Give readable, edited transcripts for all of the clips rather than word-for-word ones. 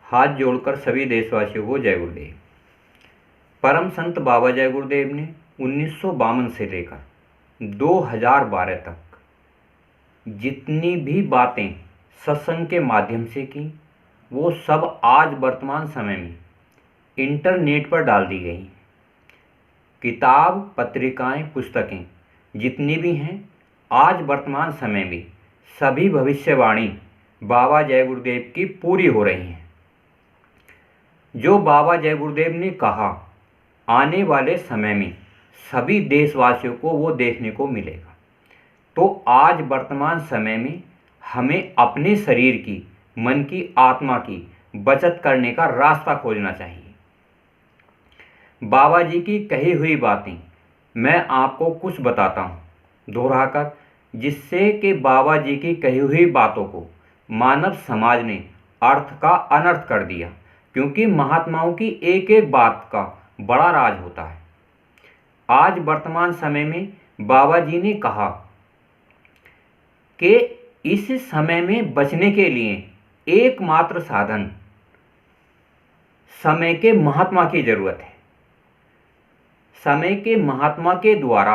हाथ जोड़कर सभी देशवासियों को जय गुरुदेव। परम संत बाबा जय गुरुदेव ने 1952 से लेकर 2012 तक जितनी भी बातें सत्संग के माध्यम से की, वो सब आज वर्तमान समय में इंटरनेट पर डाल दी गई। किताब, पत्रिकाएं, पुस्तकें जितनी भी हैं, आज वर्तमान समय में सभी भविष्यवाणी बाबा जय गुरुदेव की पूरी हो रही हैं। जो बाबा जय गुरुदेव ने कहा, आने वाले समय में सभी देशवासियों को वो देखने को मिलेगा। तो आज वर्तमान समय में हमें अपने शरीर की, मन की, आत्मा की बचत करने का रास्ता खोजना चाहिए। बाबा जी की कही हुई बातें मैं आपको कुछ बताता हूँ दोहराकर, जिससे कि बाबा जी की कही हुई बातों को मानव समाज ने अर्थ का अनर्थ कर दिया, क्योंकि महात्माओं की एक एक बात का बड़ा राज होता है। आज वर्तमान समय में बाबा जी ने कहा कि इस समय में बचने के लिए एकमात्र साधन समय के महात्मा की जरूरत है। समय के महात्मा के द्वारा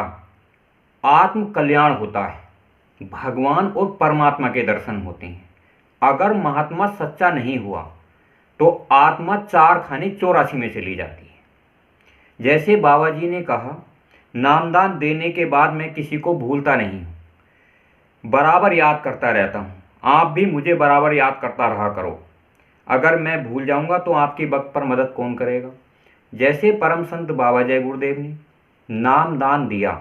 आत्म कल्याण होता है, भगवान और परमात्मा के दर्शन होते हैं। अगर महात्मा सच्चा नहीं हुआ तो आत्मा 4 खाने 84 में चली जाती है। जैसे बाबा जी ने कहा, नामदान देने के बाद मैं किसी को भूलता नहीं हूँ, बराबर याद करता रहता हूँ। आप भी मुझे बराबर याद करता रहा करो। अगर मैं भूल जाऊंगा तो आपकी वक्त पर मदद कौन करेगा। जैसे परम संत बाबा जय गुरुदेव ने नामदान दिया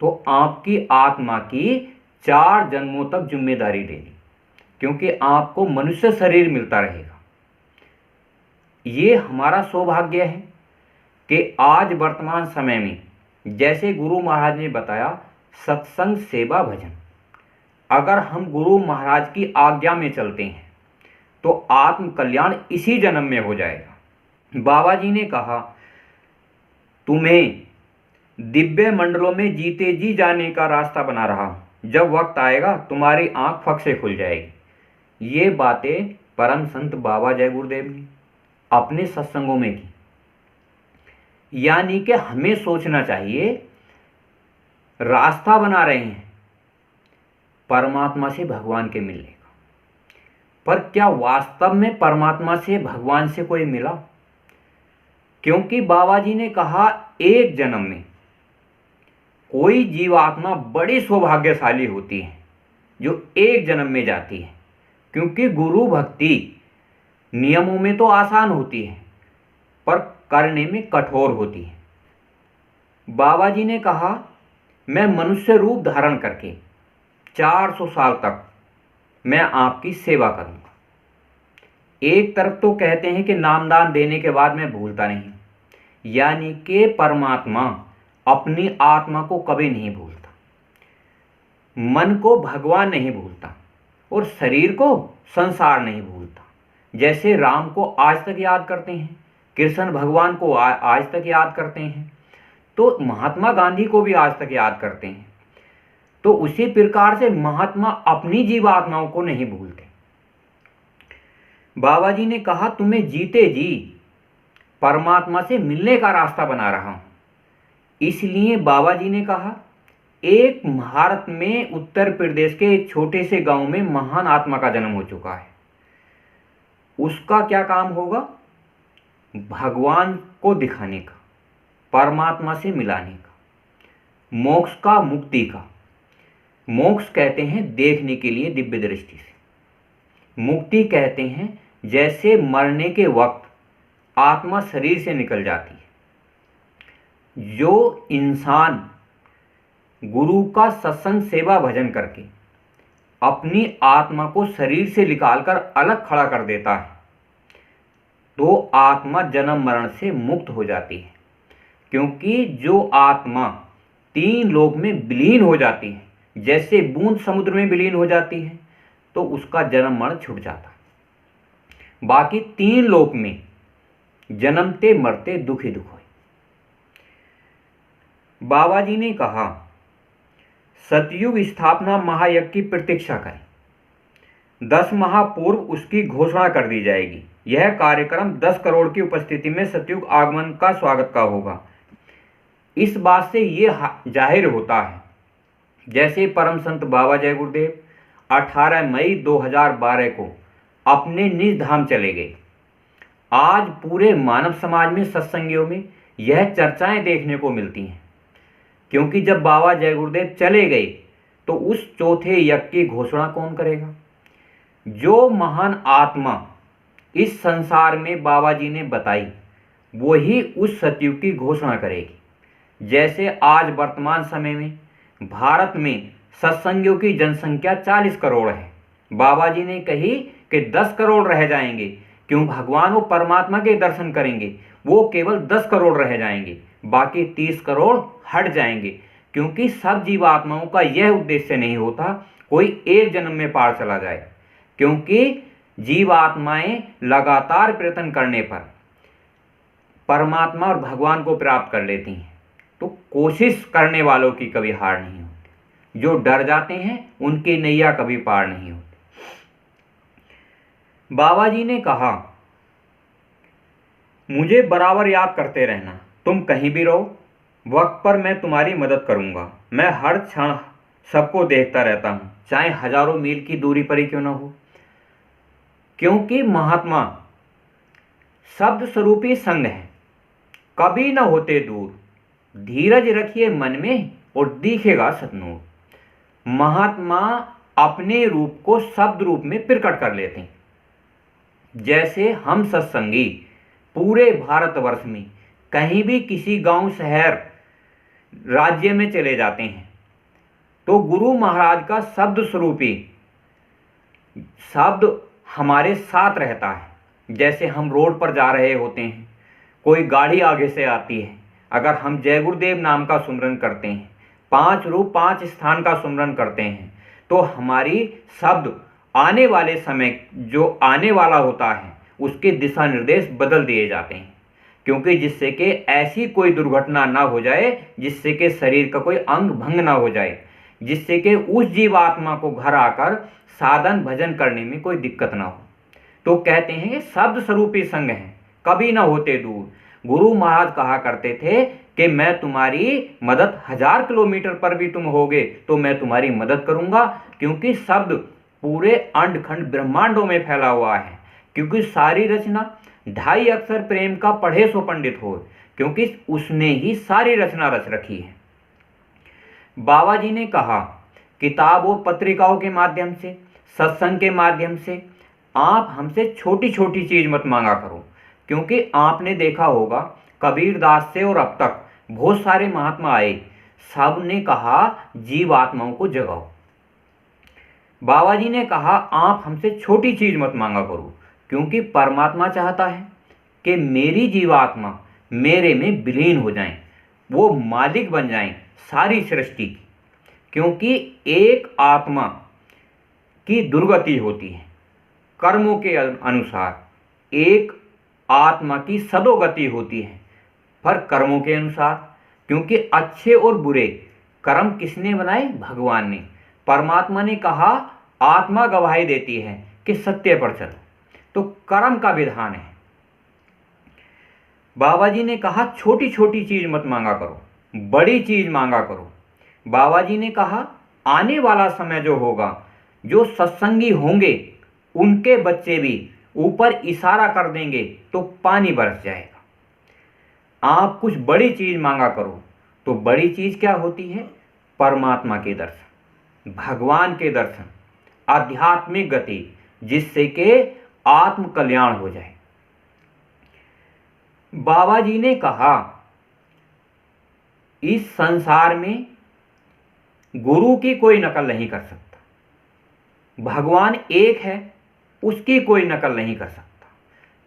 तो आपकी आत्मा की 4 जन्मों तक जिम्मेदारी ले ली, क्योंकि आपको मनुष्य शरीर मिलता रहेगा। ये हमारा सौभाग्य है कि आज वर्तमान समय में, जैसे गुरु महाराज ने बताया, सत्संग, सेवा, भजन, अगर हम गुरु महाराज की आज्ञा में चलते हैं तो आत्म कल्याण इसी जन्म में हो जाएगा। बाबा जी ने कहा, तुम्हें दिव्य मंडलों में जीते जी जाने का रास्ता बना रहा हूं। जब वक्त आएगा तुम्हारी आंख फक से खुल जाएगी। ये बातें परम संत बाबा जय गुरुदेव ने अपने सत्संगों में की। यानी कि हमें सोचना चाहिए, रास्ता बना रहे हैं परमात्मा से भगवान के मिलने का, पर क्या वास्तव में परमात्मा से, भगवान से कोई मिला? क्योंकि बाबा जी ने कहा, एक जन्म में कोई जीवात्मा बड़ी सौभाग्यशाली होती है जो एक जन्म में जाती है, क्योंकि गुरु भक्ति नियमों में तो आसान होती है पर करने में कठोर होती है। बाबा जी ने कहा, मैं मनुष्य रूप धारण करके 400 साल तक मैं आपकी सेवा करूंगा। एक तरफ तो कहते हैं कि नामदान देने के बाद मैं भूलता नहीं, यानी कि परमात्मा अपनी आत्मा को कभी नहीं भूलता, मन को भगवान नहीं भूलता और शरीर को संसार नहीं भूलता। जैसे राम को आज तक याद करते हैं, कृष्ण भगवान को आज तक याद करते हैं, तो महात्मा गांधी को भी आज तक याद करते हैं। तो उसी प्रकार से महात्मा अपनी जीवात्माओं को नहीं भूलते। बाबा जी ने कहा, तुम्हें जीते जी परमात्मा से मिलने का रास्ता बना रहा हूं। इसलिए बाबा जी ने कहा, एक भारत में उत्तर प्रदेश के एक छोटे से गांव में महान आत्मा का जन्म हो चुका है। उसका क्या काम होगा? भगवान को दिखाने का, परमात्मा से मिलाने का, मोक्ष का, मुक्ति का। मोक्ष कहते हैं देखने के लिए दिव्य दृष्टि से, मुक्ति कहते हैं जैसे मरने के वक्त आत्मा शरीर से निकल जाती है। जो इंसान गुरु का सत्संग, सेवा, भजन करके अपनी आत्मा को शरीर से निकालकर अलग खड़ा कर देता है, तो आत्मा जन्म मरण से मुक्त हो जाती है। क्योंकि जो आत्मा 3 लोक में विलीन हो जाती है, जैसे बूंद समुद्र में विलीन हो जाती है, तो उसका जन्म मरण छूट जाता है। बाकी 3 लोक में जन्मते मरते दुख ही दुख हुए। बाबा जी ने कहा, सतयुग स्थापना महायज्ञ की प्रतीक्षा करें, 10 माह पूर्व उसकी घोषणा कर दी जाएगी। यह कार्यक्रम 10 करोड़ की उपस्थिति में सतयुग आगमन का स्वागत का होगा। इस बात से ये जाहिर होता है, जैसे परम संत बाबा जय गुरुदेव 18 मई 2012 को अपने निज धाम चले गए। आज पूरे मानव समाज में सत्संगियों में यह चर्चाएं देखने को मिलती हैं, क्योंकि जब बाबा जय गुरुदेव चले गए तो उस चौथे यज्ञ की घोषणा कौन करेगा? जो महान आत्मा इस संसार में बाबा जी ने बताई वही उस सतयुग की घोषणा करेगी। जैसे आज वर्तमान समय में भारत में सत्संगियों की जनसंख्या 40 करोड़ है। बाबा जी ने कही कि 10 करोड़ रह जाएंगे। क्यों? भगवान वो परमात्मा के दर्शन करेंगे, वो केवल 10 करोड़ रह जाएंगे, बाकी 30 करोड़ हट जाएंगे। क्योंकि सब जीवात्माओं का यह उद्देश्य नहीं होता कोई एक जन्म में पार चला जाए, क्योंकि जीवात्माएं लगातार प्रयत्न करने पर परमात्मा और भगवान को प्राप्त कर लेती हैं। तो कोशिश करने वालों की कभी हार नहीं होती। जो डर जाते हैं उनकी नैया कभी पार नहीं होती। बाबा जी ने कहा, मुझे बराबर याद करते रहना, तुम कहीं भी रहो, वक्त पर मैं तुम्हारी मदद करूंगा। मैं हर क्षण सबको देखता रहता हूं, चाहे हजारों मील की दूरी पर ही क्यों ना हो। क्योंकि महात्मा शब्द स्वरूपी संग है, कभी न होते दूर। धीरज रखिए मन में और दिखेगा सतनूर। महात्मा अपने रूप को शब्द रूप में प्रकट कर लेते हैं। जैसे हम सत्संगी पूरे भारतवर्ष में कहीं भी किसी गांव, शहर, राज्य में चले जाते हैं तो गुरु महाराज का शब्द स्वरूपी शब्द हमारे साथ रहता है। जैसे हम रोड पर जा रहे होते हैं, कोई गाड़ी आगे से आती है, अगर हम जय गुरुदेव नाम का सुमरन करते हैं, 5 रूप 5 स्थान का सुमरन करते हैं, तो हमारी शब्द आने वाले समय जो आने वाला होता है उसके दिशा निर्देश बदल दिए जाते हैं। क्योंकि जिससे कि ऐसी कोई दुर्घटना ना हो जाए, जिससे कि शरीर का कोई अंग भंग ना हो जाए, जिससे कि उस जीवात्मा को घर आकर साधन भजन करने में कोई दिक्कत ना हो। तो कहते हैं कि शब्द स्वरूपी संग है, कभी ना होते दूर। गुरु महाराज कहा करते थे कि मैं तुम्हारी मदद 1000 किलोमीटर पर भी तुम होगे तो मैं तुम्हारी मदद करूंगा, क्योंकि शब्द पूरे अंड खंड ब्रह्मांडों में फैला हुआ है। क्योंकि सारी रचना 2.5 अक्षर प्रेम का पढ़े सो पंडित हो, क्योंकि उसने ही सारी रचना रच रखी है। बाबा जी ने कहा, किताब और पत्रिकाओं के माध्यम से, सत्संग के माध्यम से आप हमसे छोटी छोटी चीज मत मांगा करो। क्योंकि आपने देखा होगा कबीरदास से और अब तक बहुत सारे महात्मा आए, सब ने कहा जीवात्माओं को जगाओ। बाबा जी ने कहा आप हमसे छोटी चीज मत मांगा करो, क्योंकि परमात्मा चाहता है कि मेरी जीवात्मा मेरे में विलीन हो जाएं, वो मालिक बन जाएं सारी सृष्टि की। क्योंकि एक आत्मा की दुर्गति होती है कर्मों के अनुसार, एक आत्मा की सदोगति होती है पर कर्मों के अनुसार। क्योंकि अच्छे और बुरे कर्म किसने बनाए? भगवान ने। परमात्मा ने कहा आत्मा गवाही देती है कि सत्य पर चलो, तो कर्म का विधान है। बाबा जी ने कहा छोटी छोटी चीज मत मांगा करो, बड़ी चीज मांगा करो। बाबा जी ने कहा आने वाला समय जो होगा, जो सत्संगी होंगे उनके बच्चे भी ऊपर इशारा कर देंगे तो पानी बरस जाएगा। आप कुछ बड़ी चीज मांगा करो, तो बड़ी चीज क्या होती है? परमात्मा के दर्शन, भगवान के दर्शन, आध्यात्मिक गति, जिससे कि आत्म कल्याण हो जाए। बाबा जी ने कहा इस संसार में गुरु की कोई नकल नहीं कर सकता। भगवान एक है, उसकी कोई नकल नहीं कर सकता।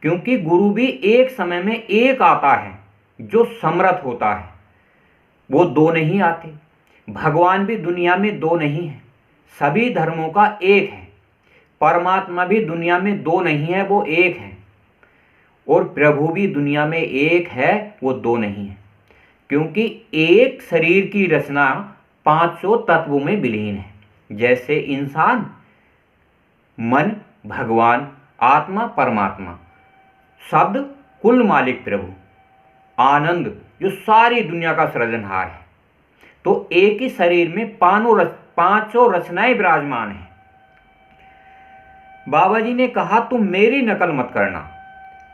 क्योंकि गुरु भी एक समय में एक आता है जो समर्थ होता है, वो दो नहीं आते। भगवान भी दुनिया में दो नहीं है, सभी धर्मों का एक है। परमात्मा भी दुनिया में दो नहीं है, वो एक है। और प्रभु भी दुनिया में एक है, वो दो नहीं है। क्योंकि एक शरीर की रचना 500 तत्वों में विलीन है। जैसे इंसान, मन, भगवान, आत्मा, परमात्मा। शब्द कुल मालिक प्रभु, आनंद जो सारी दुनिया का सृजनहार है। तो एक ही शरीर में पांचों रचनाएं विराजमान हैं। बाबा जी ने कहा तुम मेरी नकल मत करना,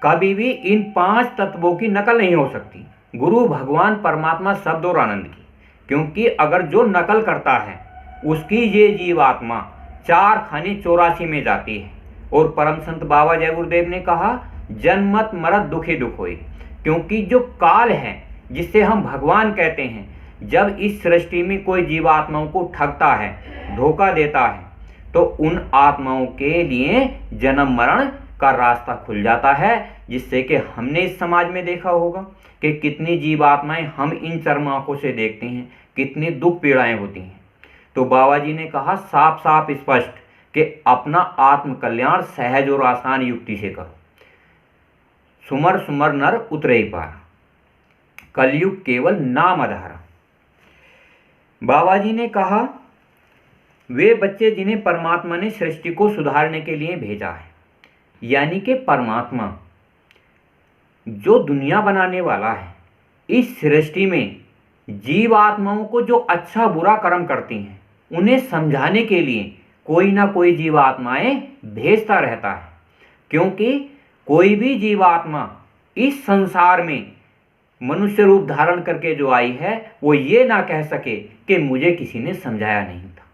कभी भी इन 5 तत्वों की नकल नहीं हो सकती, गुरु, भगवान, परमात्मा, शब्द और आनंद की। क्योंकि अगर जो नकल करता है उसकी ये जीवात्मा 4 खाने 84 में जाती है। और परम संत बाबा जय गुरुदेव ने कहा जन्म मत मरत दुखी दुख होई। क्योंकि जो काल है जिसे हम भगवान कहते हैं, जब इस सृष्टि में कोई जीवात्माओं को ठगता है, धोखा देता है, तो उन आत्माओं के लिए जन्म मरण का रास्ता खुल जाता है। जिससे कि हमने इस समाज में देखा होगा कि कितनी जीवात्माएं हम इन चर्म आंखों से देखते हैं, कितनी दुख पीड़ाएं होती हैं। तो बाबा जी ने कहा साफ साफ स्पष्ट कि अपना आत्म कल्याण सहज और आसान युक्ति से करो। सुमर सुमर नर उतरे ही पार, कलयुग केवल नाम आधार। बाबा जी ने कहा वे बच्चे जिन्हें परमात्मा ने सृष्टि को सुधारने के लिए भेजा है, यानी कि परमात्मा जो दुनिया बनाने वाला है, इस सृष्टि में जीव आत्माओं को जो अच्छा बुरा कर्म करती हैं उन्हें समझाने के लिए कोई ना कोई जीवात्माएं भेजता रहता है। क्योंकि कोई भी जीवात्मा इस संसार में मनुष्य रूप धारण करके जो आई है वो ये ना कह सके कि मुझे किसी ने समझाया नहीं था।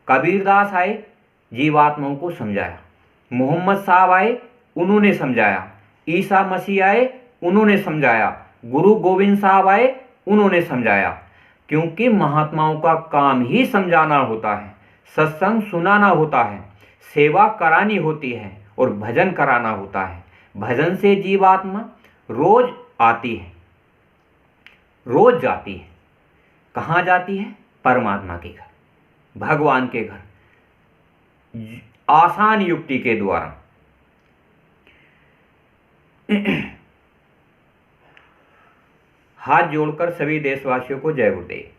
कबीरदास आए, जीवात्माओं को समझाया। मोहम्मद साहब आए, उन्होंने समझाया। ईसा मसीह आए, उन्होंने समझाया। गुरु गोविंद साहब आए, उन्होंने समझाया। क्योंकि महात्माओं का काम ही समझाना होता है, सत्संग सुनाना होता है, सेवा करानी होती है और भजन कराना होता है। भजन से जीवात्मा रोज आती है, रोज जाती है। कहाँ जाती है? परमात्मा के घर, भगवान के घर, आसान युक्ति के द्वारा। हाथ जोड़कर सभी देशवासियों को जय गुरुदेव।